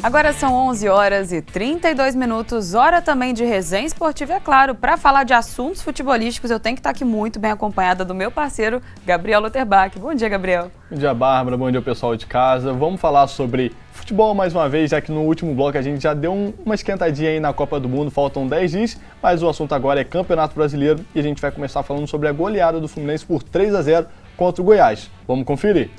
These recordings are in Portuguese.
Agora são 11 horas e 32 minutos, hora também de resenha esportiva, é claro. Para falar de assuntos futebolísticos, eu tenho que estar aqui muito bem acompanhada do meu parceiro, Gabriel Lauterbach. Bom dia, Gabriel. Bom dia, Bárbara. Bom dia, pessoal de casa. Vamos falar sobre futebol mais uma vez, já que no último bloco a gente já deu uma esquentadinha aí na Copa do Mundo, faltam 10 dias, mas o assunto agora é Campeonato Brasileiro e a gente vai começar falando sobre a goleada do Fluminense por 3-0 contra o Goiás. Vamos conferir.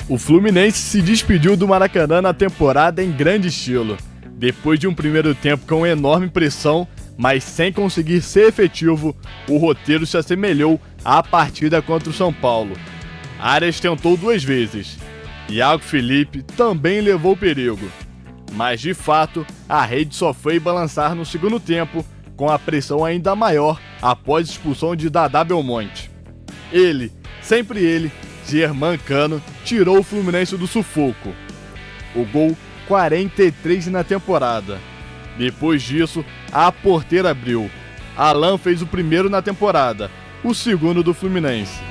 O Fluminense se despediu do Maracanã na temporada em grande estilo. Depois de um primeiro tempo com enorme pressão, mas sem conseguir ser efetivo, o roteiro se assemelhou à partida contra o São Paulo. Arias tentou 2 vezes. Iago Felipe também levou perigo. Mas, de fato, a rede só foi balançar no segundo tempo, com a pressão ainda maior após a expulsão de Dadá Belmonte. Ele, sempre ele, Germán Cano, tirou o Fluminense do sufoco. O gol 43 na temporada. Depois disso, a porteira abriu. Alan fez o primeiro na temporada, o segundo do Fluminense.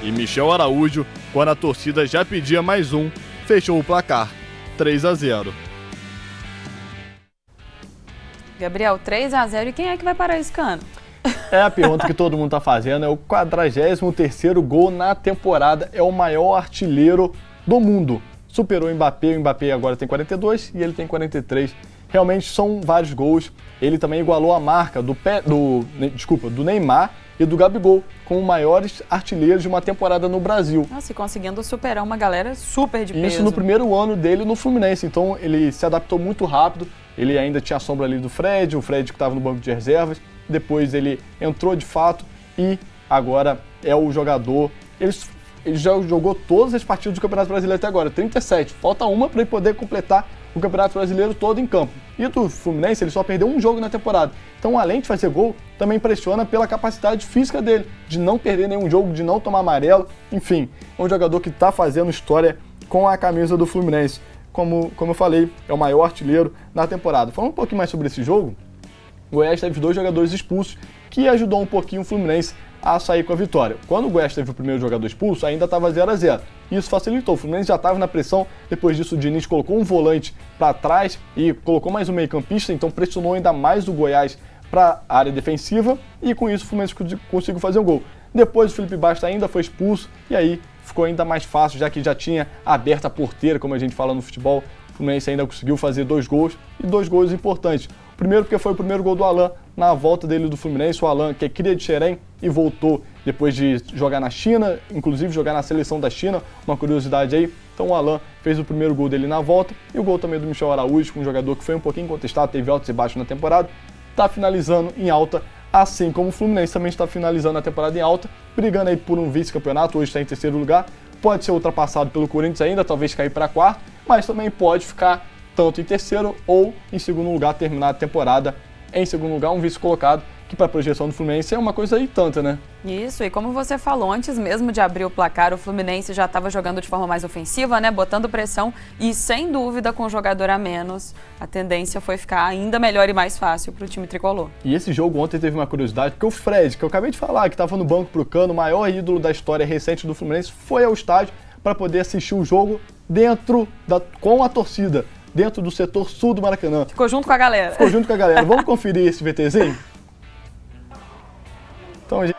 E Michel Araújo, quando a torcida já pedia mais um, fechou o placar, 3-0. Gabriel, 3-0, e quem é que vai parar esse Cano? É a pergunta que todo mundo está fazendo, é o 43º gol na temporada, é o maior artilheiro do mundo. Superou o Mbappé agora tem 42 e ele tem 43. Realmente são vários gols. Ele também igualou a marca do Neymar e do Gabigol, como maiores artilheiros de uma temporada no Brasil. Nossa, e conseguindo superar uma galera super de peso. Isso no primeiro ano dele no Fluminense, então ele se adaptou muito rápido, ele ainda tinha a sombra ali do Fred, o Fred que estava no banco de reservas, depois ele entrou de fato e agora é o jogador. Ele já jogou todas as partidas do Campeonato Brasileiro até agora, 37, falta uma para ele poder completar o Campeonato Brasileiro todo em campo. E do Fluminense ele só perdeu um jogo na temporada. Então, além de fazer gol, também impressiona pela capacidade física dele, de não perder nenhum jogo, de não tomar amarelo. Enfim, é um jogador que está fazendo história com a camisa do Fluminense. Como eu falei, é o maior artilheiro na temporada. Falando um pouquinho mais sobre esse jogo, o Goiás teve 2 jogadores expulsos, que ajudou um pouquinho o Fluminense a sair com a vitória. Quando o Goiás teve o primeiro jogador expulso, ainda estava 0-0. Isso facilitou. O Fluminense já estava na pressão. Depois disso, o Diniz colocou um volante para trás e colocou mais um meio-campista, então pressionou ainda mais o Goiás para a área defensiva e com isso o Fluminense conseguiu fazer um gol. Depois o Felipe Basta ainda foi expulso e aí ficou ainda mais fácil, já que já tinha aberta a porteira, como a gente fala no futebol. O Fluminense ainda conseguiu fazer 2 gols e 2 gols importantes. Primeiro porque foi o primeiro gol do Alan na volta dele do Fluminense, o Alan que é cria de Xerém e voltou depois de jogar na China, inclusive jogar na seleção da China, uma curiosidade aí. Então o Alan fez o primeiro gol dele na volta e o gol também do Michel Araújo, um jogador que foi um pouquinho contestado, teve altos e baixos na temporada, está finalizando em alta, assim como o Fluminense também está finalizando a temporada em alta, brigando aí por um vice-campeonato, hoje está em 3º lugar, pode ser ultrapassado pelo Corinthians ainda, talvez cair para 4º, mas também pode ficar tanto em 3º ou em 2º lugar, terminar a temporada em 2º lugar, um vice colocado, que para a projeção do Fluminense é uma coisa aí tanta, né? Isso, e como você falou, antes mesmo de abrir o placar, o Fluminense já estava jogando de forma mais ofensiva, né? Botando pressão e, sem dúvida, com um jogador a menos, a tendência foi ficar ainda melhor e mais fácil para o time tricolor. E esse jogo ontem teve uma curiosidade, porque o Fred, que eu acabei de falar, que estava no banco pro Cano, o maior ídolo da história recente do Fluminense, foi ao estádio para poder assistir o jogo com a torcida, dentro do setor sul do Maracanã. Ficou junto com a galera. Ficou junto com a galera. Vamos conferir esse VTzinho? Então a gente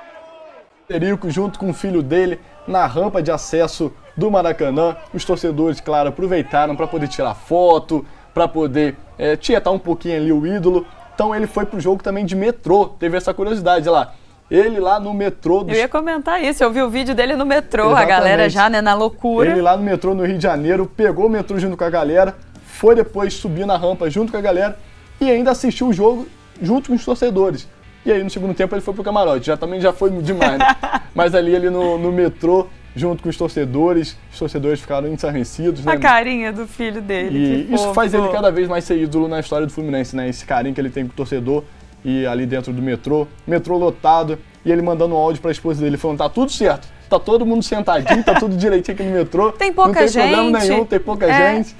Federico junto com o filho dele na rampa de acesso do Maracanã. Os torcedores, claro, aproveitaram para poder tirar foto, para poder tietar um pouquinho ali o ídolo. Então ele foi pro jogo também de metrô. Teve essa curiosidade, olha lá. Ele lá no metrô... Eu ia comentar isso, eu vi o vídeo dele no metrô, Exatamente. A galera já, né, na loucura. Ele lá no metrô no Rio de Janeiro, pegou o metrô junto com a galera, foi depois subir na rampa junto com a galera e ainda assistiu o jogo junto com os torcedores. E aí no segundo tempo ele foi pro camarote, também já foi demais, né? Mas ali no metrô, junto com os torcedores ficaram ensarnecidos, né? A carinha do filho dele, E isso faz ele cada vez mais ser ídolo na história do Fluminense, né? Esse carinho que ele tem com o torcedor e ali dentro do metrô lotado, e ele mandando um áudio pra esposa dele, falando, tá tudo certo, tá todo mundo sentadinho, tá tudo direitinho aqui no metrô. Tem pouca não tem gente. problema nenhum, tem pouca gente.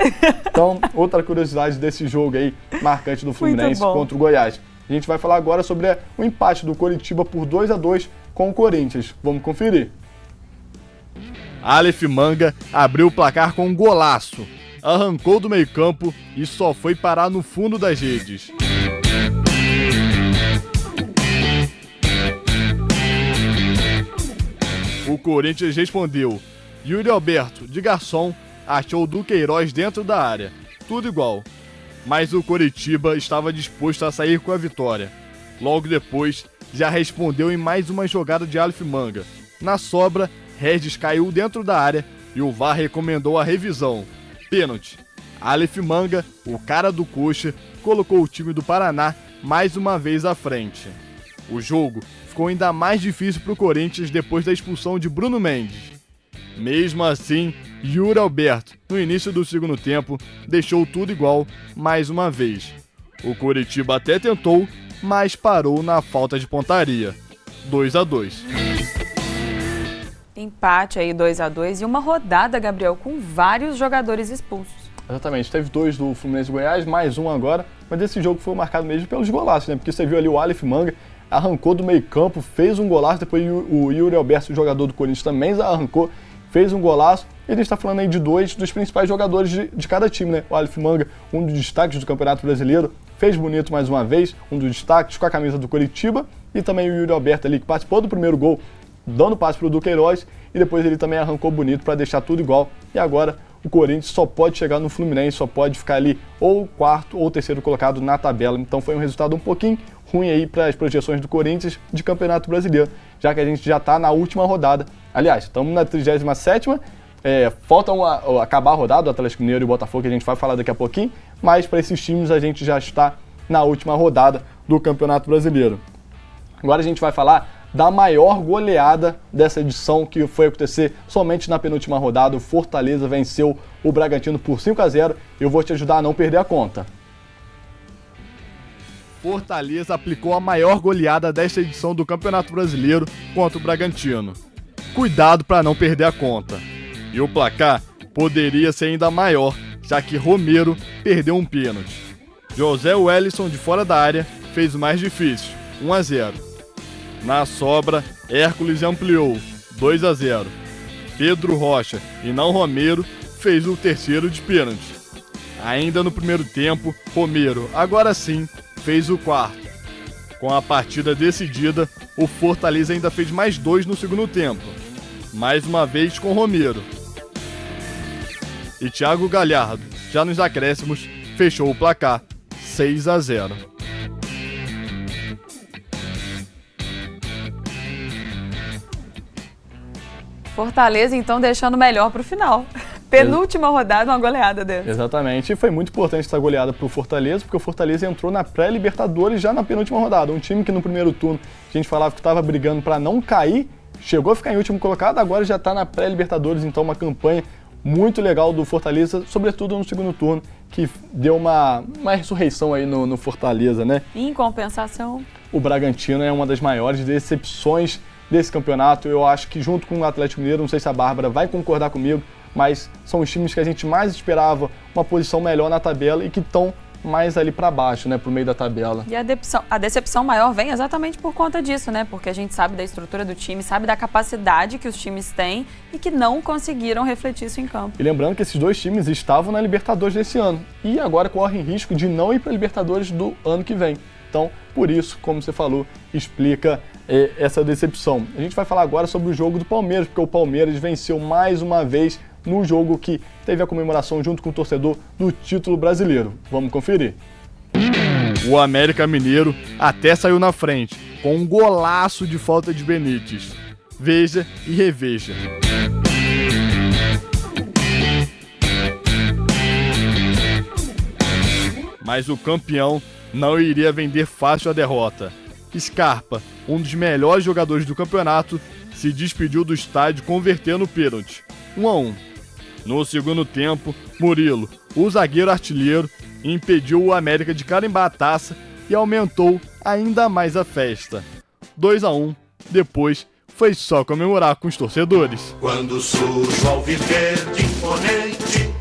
Então, outra curiosidade desse jogo aí, marcante do Fluminense contra o Goiás. A gente vai falar agora sobre o empate do Coritiba por 2-2 com o Corinthians. Vamos conferir. Aleph Manga abriu o placar com um golaço. Arrancou do meio-campo e só foi parar no fundo das redes. O Corinthians respondeu. Yuri Alberto, de garçom, achou Duqueiroz dentro da área. Tudo igual. Mas o Coritiba estava disposto a sair com a vitória. Logo depois, já respondeu em mais uma jogada de Aleph Manga. Na sobra, Regis caiu dentro da área e o VAR recomendou a revisão. Pênalti. Aleph Manga, o cara do coxa, colocou o time do Paraná mais uma vez à frente. O jogo ficou ainda mais difícil para o Corinthians depois da expulsão de Bruno Mendes. Mesmo assim, Yuri Alberto, no início do segundo tempo, deixou tudo igual mais uma vez. O Coritiba até tentou, mas parou na falta de pontaria. 2-2. Empate aí, 2-2 e uma rodada, Gabriel, com vários jogadores expulsos. Exatamente, teve 2 do Fluminense e Goiás, mais um agora, mas esse jogo foi marcado mesmo pelos golaços, né? Porque você viu ali o Aleph Manga, arrancou do meio campo, fez um golaço, depois o Yuri Alberto, o jogador do Corinthians, também arrancou, fez um golaço, e a gente está falando aí de 2 dos principais jogadores de cada time, né? O Aleph Manga, um dos destaques do Campeonato Brasileiro, fez bonito mais uma vez, um dos destaques com a camisa do Coritiba, e também o Yuri Alberto ali, que participou do primeiro gol, dando passe para o Duqueiroz, e depois ele também arrancou bonito para deixar tudo igual. E agora o Corinthians só pode chegar no Fluminense, só pode ficar ali ou quarto ou terceiro colocado na tabela. Então foi um resultado um pouquinho ruim aí para as projeções do Corinthians de Campeonato Brasileiro, já que a gente já está na última rodada. Aliás, estamos na 37ª, falta acabar a rodada do Atlético Mineiro e Botafogo, que a gente vai falar daqui a pouquinho, mas para esses times a gente já está na última rodada do Campeonato Brasileiro. Agora a gente vai falar da maior goleada dessa edição, que foi acontecer somente na penúltima rodada. O Fortaleza venceu o Bragantino por 5-0. Eu vou te ajudar a não perder a conta. Fortaleza aplicou a maior goleada desta edição do Campeonato Brasileiro contra o Bragantino. Cuidado para não perder a conta. E o placar poderia ser ainda maior, já que Romero perdeu um pênalti. José Wellison, de fora da área, fez o mais difícil, 1-0. Na sobra, Hércules ampliou, 2-0. Pedro Rocha, e não Romero, fez o terceiro de pênalti. Ainda no primeiro tempo, Romero, agora sim, fez o quarto. Com a partida decidida, o Fortaleza ainda fez mais 2 no segundo tempo. Mais uma vez com Romero. E Thiago Galhardo, já nos acréscimos, fechou o placar, 6-0. Fortaleza, então, deixando melhor para o final. Penúltima rodada, uma goleada dele. Exatamente, e foi muito importante essa goleada para o Fortaleza, porque o Fortaleza entrou na pré-Libertadores já na penúltima rodada. Um time que no primeiro turno a gente falava que estava brigando para não cair, chegou a ficar em último colocado, agora já está na pré-Libertadores, então uma campanha muito legal do Fortaleza, sobretudo no segundo turno, que deu uma ressurreição aí no Fortaleza, né? Em compensação, o Bragantino é uma das maiores decepções desse campeonato. Eu acho que junto com o Atlético Mineiro, não sei se a Bárbara vai concordar comigo, mas são os times que a gente mais esperava uma posição melhor na tabela e que estão mais ali para baixo, né, pro meio da tabela. E a decepção maior vem exatamente por conta disso, né? Porque a gente sabe da estrutura do time, sabe da capacidade que os times têm e que não conseguiram refletir isso em campo. E lembrando que esses dois times estavam na Libertadores desse ano e agora correm risco de não ir para a Libertadores do ano que vem. Então, por isso, como você falou, explica essa decepção. A gente vai falar agora sobre o jogo do Palmeiras, porque o Palmeiras venceu mais uma vez no jogo que teve a comemoração junto com o torcedor do título brasileiro. Vamos conferir. O América Mineiro até saiu na frente, com um golaço de falta de Benítez. Veja e reveja. Mas o campeão não iria vender fácil a derrota. Scarpa, um dos melhores jogadores do campeonato, se despediu do estádio convertendo o pênalti, 1-1. No segundo tempo, Murilo, o zagueiro artilheiro, impediu o América de carimbar a taça e aumentou ainda mais a festa. 2-1. Depois, foi só comemorar com os torcedores. Quando surge o alviverde imponente,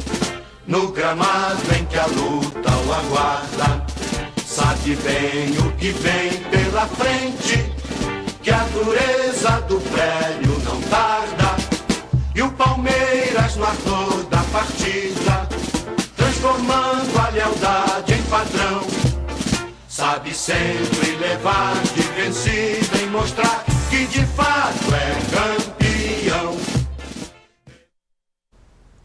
no gramado em que a luta o aguarda, sabe bem o que vem pela frente, que a dureza do prédio não tarda, e o Palmeiras no ardor da partida, transformando a lealdade em padrão, sabe sempre levar de vencida e mostrar que de fato é campeão.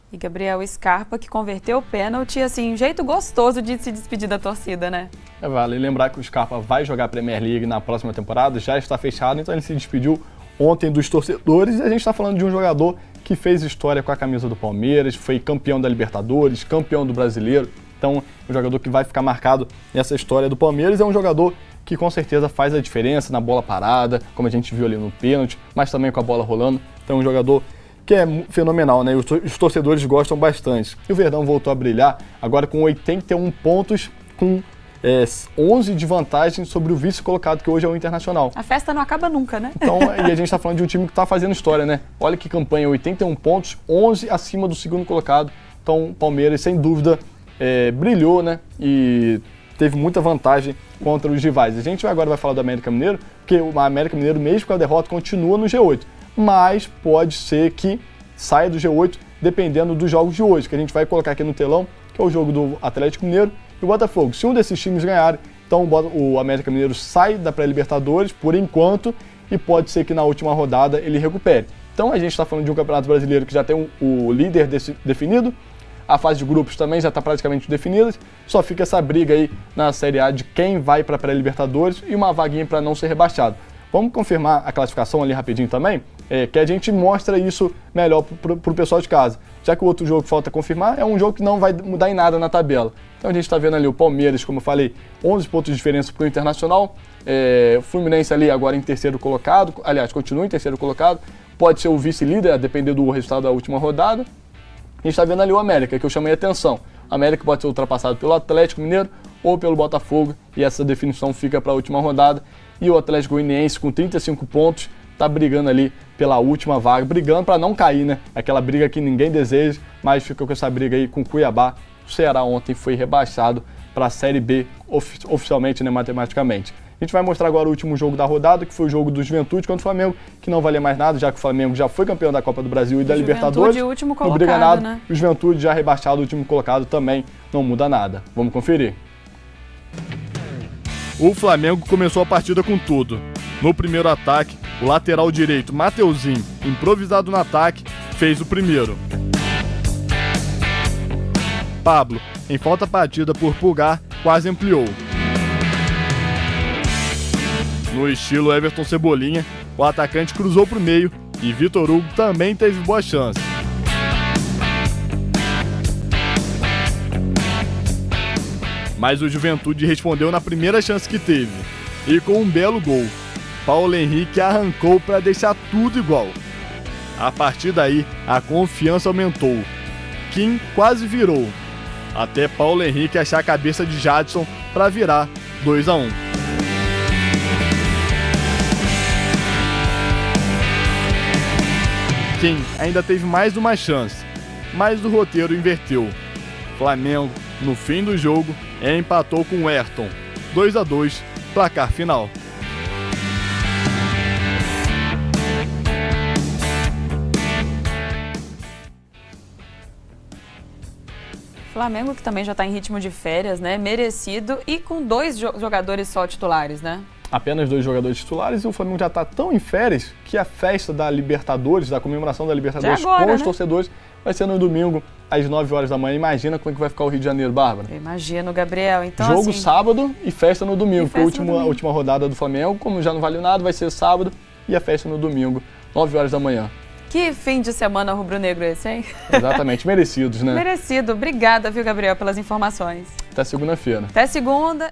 E Gabriel Scarpa, que converteu o pênalti, assim, um jeito gostoso de se despedir da torcida, né? Vale lembrar que o Scarpa vai jogar a Premier League na próxima temporada, já está fechado, então ele se despediu ontem dos torcedores, e a gente está falando de um jogador que fez história com a camisa do Palmeiras, foi campeão da Libertadores, campeão do Brasileiro, então um jogador que vai ficar marcado nessa história do Palmeiras, é um jogador que com certeza faz a diferença na bola parada, como a gente viu ali no pênalti, mas também com a bola rolando, então é um jogador que é fenomenal, né? Os torcedores gostam bastante. E o Verdão voltou a brilhar, agora com 81 pontos, com 11 de vantagem sobre o vice-colocado, que hoje é o Internacional. A festa não acaba nunca, né? Então, e a gente está falando de um time que está fazendo história, né? Olha que campanha, 81 pontos, 11 acima do segundo colocado. Então, o Palmeiras, sem dúvida, brilhou, né? E teve muita vantagem contra os rivais. A gente agora vai falar do América Mineiro, porque o América Mineiro, mesmo com a derrota, continua no G8. Mas pode ser que saia do G8 dependendo dos jogos de hoje, que a gente vai colocar aqui no telão, que é o jogo do Atlético Mineiro e o Botafogo. Se um desses times ganhar, então o América Mineiro sai da pré-Libertadores por enquanto e pode ser que na última rodada ele recupere. Então a gente está falando de um Campeonato Brasileiro que já tem o líder definido, a fase de grupos também já está praticamente definida, só fica essa briga aí na Série A de quem vai para a pré-Libertadores e uma vaguinha para não ser rebaixado. Vamos confirmar a classificação ali rapidinho também, que a gente mostra isso melhor para o pessoal de casa. Já que o outro jogo que falta confirmar é um jogo que não vai mudar em nada na tabela. Então a gente está vendo ali o Palmeiras, como eu falei, 11 pontos de diferença para o Internacional, o Fluminense ali agora em terceiro colocado, aliás, continua em terceiro colocado, pode ser o vice-líder, a depender do resultado da última rodada. A gente está vendo ali o América, que eu chamei a atenção. O América pode ser ultrapassado pelo Atlético Mineiro ou pelo Botafogo, e essa definição fica para a última rodada. E o Atlético Goianiense, com 35 pontos, está brigando ali pela última vaga, brigando para não cair, né? Aquela briga que ninguém deseja, mas fica com essa briga aí com o Cuiabá. O Ceará ontem foi rebaixado para a Série B, oficialmente, né, matematicamente. A gente vai mostrar agora o último jogo da rodada, que foi o jogo do Juventude contra o Flamengo, que não valia mais nada, já que o Flamengo já foi campeão da Copa do Brasil e da Libertadores. O último colocado, não briga nada, né? O Juventude já rebaixado, o último colocado também não muda nada. Vamos conferir. O Flamengo começou a partida com tudo. No primeiro ataque, o lateral direito Mateuzinho, improvisado no ataque, fez o primeiro. Pablo, em falta batida por Pulgar, quase ampliou. No estilo Everton Cebolinha, o atacante cruzou para o meio e Vitor Hugo também teve boa chance. Mas o Juventude respondeu na primeira chance que teve, e com um belo gol. Paulo Henrique arrancou para deixar tudo igual. A partir daí, a confiança aumentou. Kim quase virou, até Paulo Henrique achar a cabeça de Jadson para virar 2-1. Kim ainda teve mais uma chance, mas o roteiro inverteu. Flamengo, no fim do jogo, empatou com o Ayrton, 2-2, placar final. Flamengo que também já está em ritmo de férias, né? Merecido e com 2 jogadores só titulares, né? Apenas 2 jogadores titulares e o Flamengo já está tão em férias que a festa da Libertadores, da comemoração da Libertadores agora, com os né? torcedores vai ser no domingo às 9 horas da manhã. Imagina como é que vai ficar o Rio de Janeiro, Bárbara. Eu imagino, Gabriel. Então, jogo assim, sábado e festa no domingo, porque no a última rodada do Flamengo, como já não valeu nada, vai ser sábado e a festa no domingo, 9 horas da manhã. Que fim de semana rubro-negro esse, hein? Exatamente, merecidos, né? Merecido. Obrigada, viu, Gabriel, pelas informações. Até segunda-feira. Até segunda.